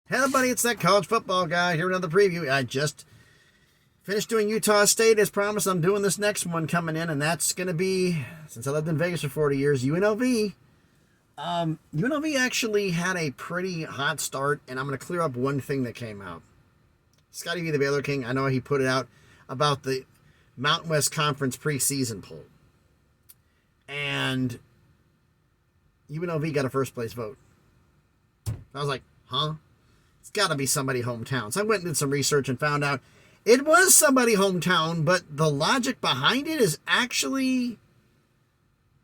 Hey everybody, it's that college football guy here with another preview. I just finished doing Utah State. As promised, I'm doing this next one coming in, and that's going to be, since I lived in Vegas for 40 years, UNLV. UNLV actually had a pretty hot start, and I'm going to clear up one thing that came out. Scotty V, the Baylor King, I know he put it out about the Mountain West Conference preseason poll. And UNLV got a first place vote. I was like, huh? It's got to be somebody hometown. So I went and did some research and found out it was somebody hometown, but the logic behind it is actually,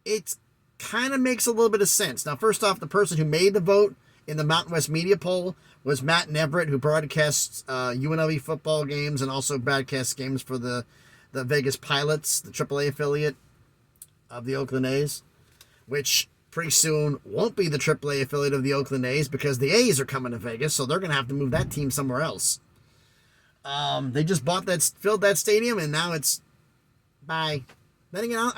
it kind of makes a little bit of sense. Now, first off, the person who made the vote in the Mountain West media poll was Matt Neverett, who broadcasts UNLV football games and also broadcasts games for the Vegas Pilots, the AAA affiliate of the Oakland A's, which pretty soon won't be the AAA affiliate of the Oakland A's because the A's are coming to Vegas, so they're going to have to move that team somewhere else. They just filled that stadium, and now it's bye. Then again,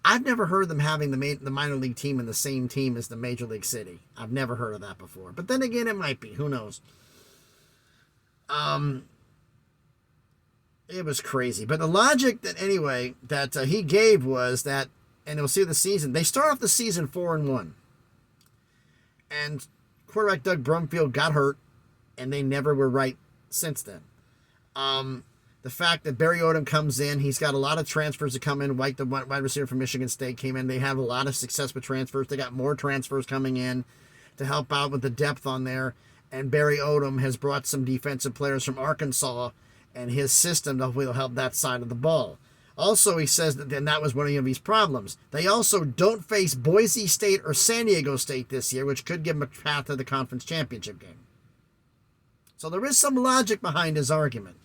I've never heard them having the minor league team in the same team as the major league city. I've never heard of that before. But then again, it might be. Who knows? It was crazy. But the logic that he gave was that, and we'll see the season. They start off the season 4-1. And quarterback Doug Brumfield got hurt, and they never were right since then. The fact that Barry Odom comes in, he's got a lot of transfers that come in. Like the wide receiver from Michigan State came in. They have a lot of success with transfers. They got more transfers coming in to help out with the depth on there. And Barry Odom has brought some defensive players from Arkansas and his system that will help that side of the ball. Also, he says that was one of his problems. They also don't face Boise State or San Diego State this year, which could give them a path to the conference championship game. So there is some logic behind his argument.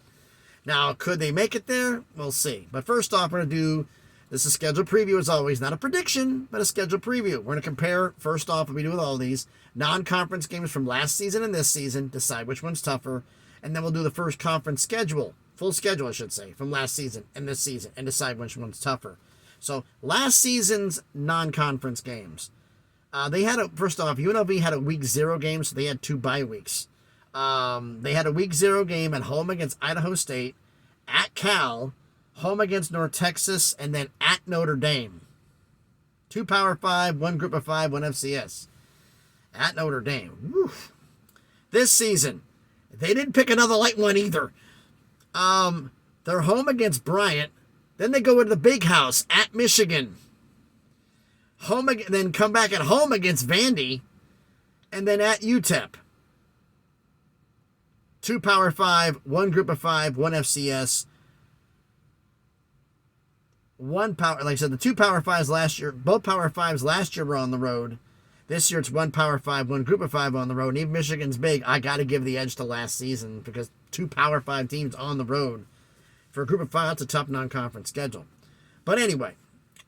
Now, could they make it there? We'll see. But first off, we're going to do, this is a scheduled preview as always, not a prediction, but a scheduled preview. We're going to compare, first off, what we do with all these, non-conference games from last season and this season, decide which one's tougher, and then we'll do the first conference schedule. Full schedule, I should say, from last season and this season, and decide which one's tougher. So, last season's non-conference games. First off, UNLV had a week 0 game, so they had 2 bye weeks. They had a week 0 game at home against Idaho State, at Cal, home against North Texas, and then at Notre Dame. 2 Power 5, 1 Group of 5, 1 FCS. At Notre Dame. Woo. This season, they didn't pick another light one either. They're home against Bryant. Then they go into the big house at Michigan. Then come back at home against Vandy. And then at UTEP. 2 Power 5, 1 Group of 5, 1 FCS. Like I said, the 2 Power 5s last year, both Power 5s last year were on the road. This year it's 1 Power 5, 1 Group of 5 on the road. And even Michigan's big. I got to give the edge to last season because 2 Power 5 teams on the road. For a Group of 5, that's a tough non-conference schedule. But anyway,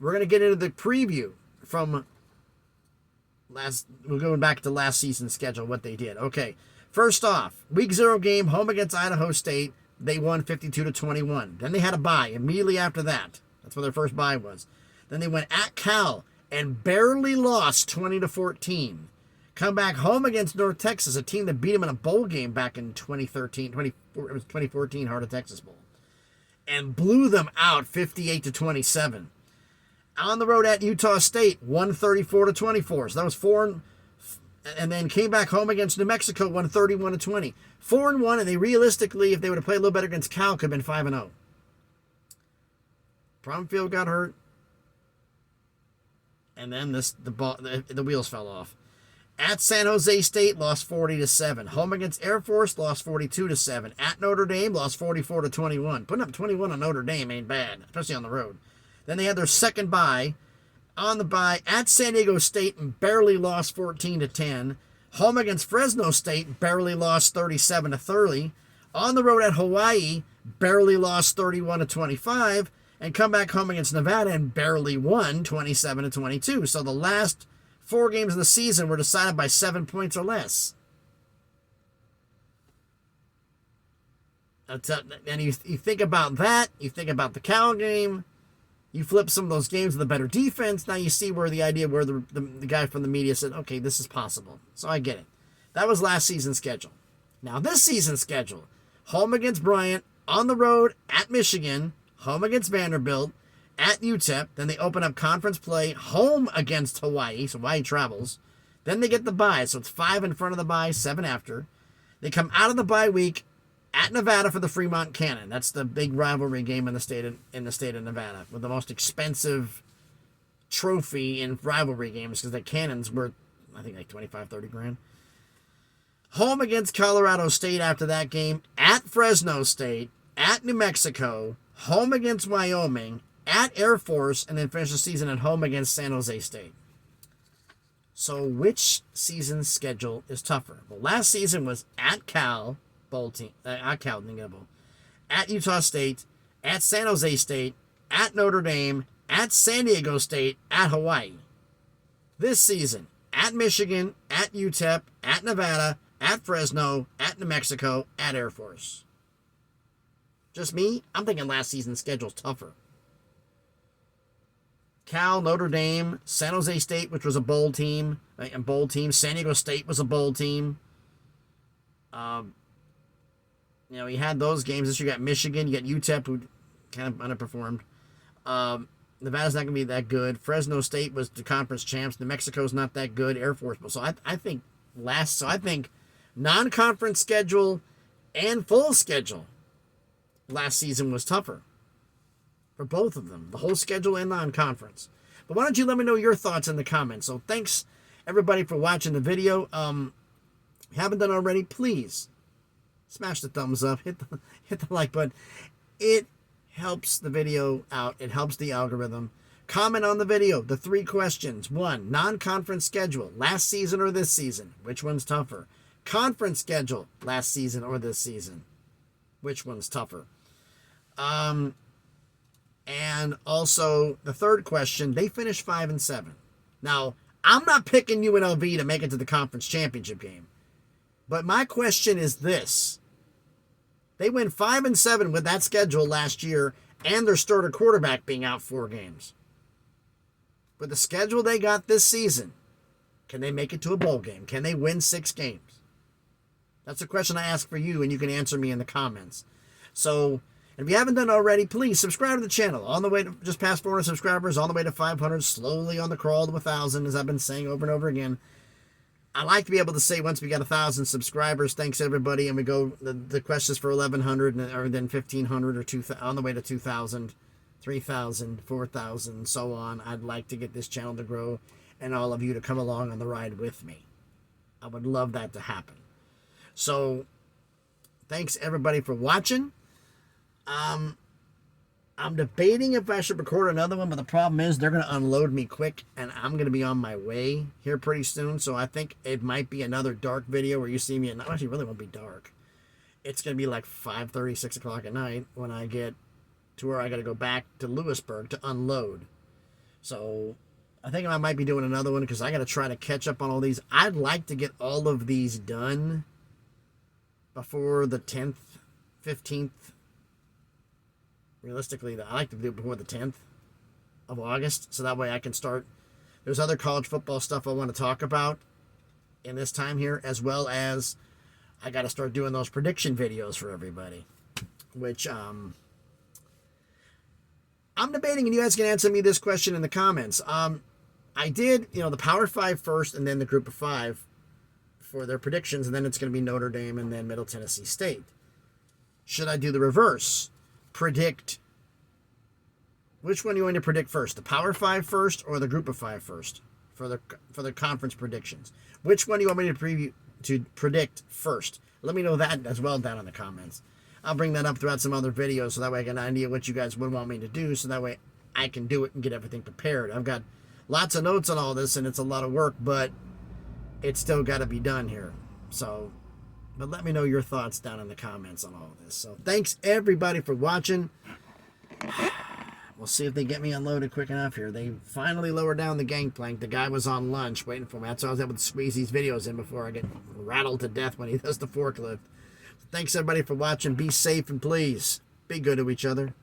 we're going to get into the preview from we're going back to last season's schedule, what they did. Okay, first off, week 0 game, home against Idaho State. They won 52-21. Then they had a bye immediately after that. That's where their first bye was. Then they went at Cal and barely lost 20-14. Come back home against North Texas, a team that beat them in a bowl game back in 2014 Heart of Texas Bowl, and blew them out 58-27. On the road at Utah State, won 34-24. So that was 4, and then came back home against New Mexico, won 31-20. 4-1, and they realistically, if they would have played a little better against Cal, could have been 5-0. Brumfield got hurt. And then the wheels fell off. At San Jose State, lost 40-7. Home against Air Force, lost 42-7. At Notre Dame, lost 44-21. Putting up 21 on Notre Dame ain't bad, especially on the road. Then they had their second bye. On the bye, at San Diego State, and barely lost 14-10. Home against Fresno State, barely lost 37-30. On the road at Hawaii, barely lost 31-25. And come back home against Nevada and barely won 27-22. So the last 4 games of the season were decided by 7 points or less. And you think about that. You think about the Cal game. You flip some of those games with a better defense. Now you see where the guy from the media said, okay, this is possible. So I get it. That was last season's schedule. Now, this season's schedule: home against Bryant, on the road at Michigan, home against Vanderbilt, at UTEP. Then they open up conference play, home against Hawaii, so Hawaii travels. Then they get the bye, so it's 5 in front of the bye, 7 after. They come out of the bye week at Nevada for the Fremont Cannon. That's the big rivalry game in the state of Nevada, with the most expensive trophy in rivalry games, because the Cannon's worth, I think, like 25, 30 grand. Home against Colorado State after that game, at Fresno State, at New Mexico, home against Wyoming, at Air Force, and then finish the season at home against San Jose State. So which season's schedule is tougher? Well, last season was at Cal, bowl team, at Cal, at Utah State, at San Jose State, at Notre Dame, at San Diego State, at Hawaii. This season, at Michigan, at UTEP, at Nevada, at Fresno, at New Mexico, at Air Force. Just me? I'm thinking last season's schedule's tougher. Cal, Notre Dame, San Jose State, which was a bowl team, San Diego State was a bowl team. You had those games. This year you got Michigan, you got UTEP, who kind of underperformed. Nevada's not going to be that good. Fresno State was the conference champs. New Mexico's not that good. Air Force. So I think non-conference schedule and full schedule last season was tougher for both of them, the whole schedule and non-conference. But why don't you let me know your thoughts in the comments? So thanks, everybody, for watching the video. If you haven't done already, please smash the thumbs up, hit the like button. It helps the video out. It helps the algorithm. Comment on the video. The 3 questions. 1, non-conference schedule, last season or this season. Which one's tougher? Conference schedule, last season or this season. Which one's tougher? And also, the 3rd question, they finished 5 and 7. Now, I'm not picking UNLV to make it to the conference championship game. But my question is this. They went 5 and 7 with that schedule last year, and their starter quarterback being out 4 games. With the schedule they got this season, can they make it to a bowl game? Can they win 6 games? That's a question I ask for you, and you can answer me in the comments. So, if you haven't done already, please subscribe to the channel. On the way to just past 400 subscribers, on the way to 500, slowly on the crawl to 1,000, as I've been saying over and over again. I like to be able to say once we got 1,000 subscribers, thanks everybody, and we go, the questions for 1,100, or then 1,500, or 2,000, on the way to 2,000, 3,000, 4,000, so on. I'd like to get this channel to grow, and all of you to come along on the ride with me. I would love that to happen. So, thanks everybody for watching. I'm debating if I should record another one, but the problem is they're going to unload me quick, and I'm going to be on my way here pretty soon. So I think it might be another dark video where you see me at night. Actually, it really won't be dark. It's going to be like 5:30, 6 o'clock at night when I get to where I got to go back to Lewisburg to unload. So I think I might be doing another one because I got to try to catch up on all these. I'd like to get all of these done before the 10th, 15th. Realistically, I like to do it before the 10th of August, so that way I can start. There's other college football stuff I want to talk about in this time here, as well as I got to start doing those prediction videos for everybody, which I'm debating, and you guys can answer me this question in the comments. I did, the Power 5 first, and then the Group of 5 for their predictions, and then it's going to be Notre Dame and then Middle Tennessee State. Should I do the reverse? Predict. Which one do you want to predict first? The Power 5 first or the Group of 5 first for the conference predictions? Which one do you want me to predict first? Let me know that as well down in the comments. I'll bring that up throughout some other videos so that way I get an idea what you guys would want me to do, so that way I can do it and get everything prepared. I've got lots of notes on all this, and it's a lot of work, but it's still got to be done here. So, but let me know your thoughts down in the comments on all of this. So thanks everybody for watching. We'll see if they get me unloaded quick enough here. They finally lowered down the gangplank. The guy was on lunch waiting for me. That's why I was able to squeeze these videos in before I get rattled to death when he does the forklift. Thanks everybody for watching. Be safe, and please be good to each other.